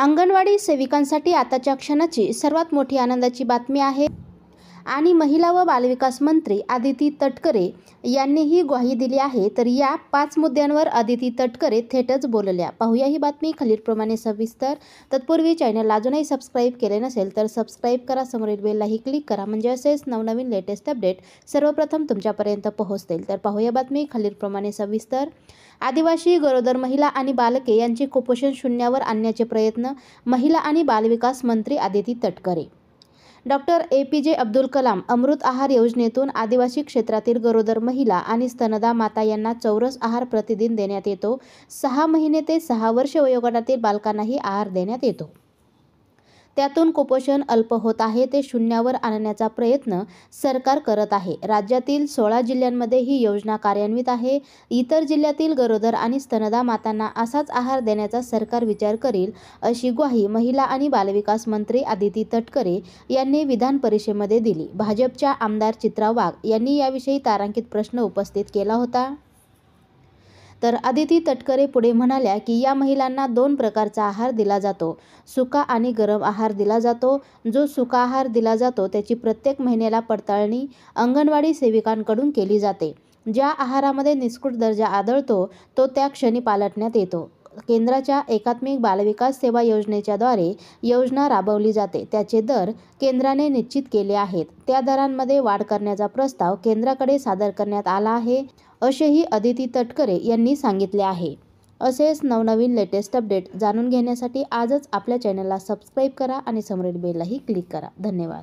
अंगणवाडी सेविकांसाठी आताच्या क्षणाची सर्वात मोठी आनंदाची बातमी आहे आणि महिला व बालविकास मंत्री अदिती तटकरे यांनी ही ग्वाही दिली आहे। तर या 5 मुद्द्यांवर अदिती तटकरे थेटच बोलल्या। पाहूया ही बातमी खालीलप्रमाणे सविस्तर। तत्पूर्वी चॅनलला अजूनही सबस्क्राईब केले नसेल तर सबस्क्राईब करा, समोरील बेललाही क्लिक करा, म्हणजे असेच नवनवीन लेटेस्ट अपडेट सर्वप्रथम तुमच्यापर्यंत पोहोचतील। तर पाहूया बातमी खालीलप्रमाणे सविस्तर। आदिवासी गरोदर महिला आणि बालके यांची कुपोषण शून्यावर आणण्याचे प्रयत्न, महिला आणि बालविकास मंत्री अदिती तटकरे। डॉक्टर APJ अब्दुल कलाम अमृत आहार योजनेतून आदिवासी क्षेत्रातील गरोदर महिला आणि स्तनदा माता यांना चौरस आहार प्रतिदिन देण्यात येतो। 6 महिने ते 6 वर्ष वयोगटातील बालकांनाही आहार देण्यात येतो। त्यातून कुपोषण अल्प होत आहे ते शून्यावर आणण्याचा प्रयत्न सरकार करत आहे। राज्यातील 16 जिल्ह्यांमध्ये ही योजना कार्यान्वित आहे। इतर जिल्ह्यातील गरोदर आणि स्तनदा मातांना असाच आहार देण्याचा सरकार विचार करील, अशी ग्वाही महिला आणि बालविकास मंत्री अदिती तटकरे यांनी विधान परिषदेमध्ये दिली। भाजपच्या आमदार चित्रा वाघ यांनी याविषयी तारांकित प्रश्न उपस्थित केला होता। तर अदिती तटकरे पुढे म्हणाल्या की या महिलांना 2 प्रकारचा आहार दिला जातो, सुका आणि गरम आहार दिला जातो। जो सुका आहार दिला जातो त्याची प्रत्येक महिन्याला पडताळणी अंगणवाडी सेविकांकडून केली जाते। ज्या आहारामध्ये निकृष्ट दर्जा आढळतो तो त्या क्षणी पालटण्यात येतो। केंद्राच्या एकात्मिक बालविकास सेवा योजनेच्या द्वारे योजना राबवली जाते। त्याचे दर केंद्राने निश्चित केले आहेत। त्या दरांमध्ये वाढ करण्याचा प्रस्ताव केंद्राकडे सादर करण्यात आला आहे, असेही अदिती तटकरे यांनी सांगितले आहे। असेच नवनवीन लेटेस्ट अपडेट जाणून घेण्यासाठी आजच आपल्या चॅनलला सबस्क्राईब करा आणि समोरील बेललाही क्लिक करा। धन्यवाद।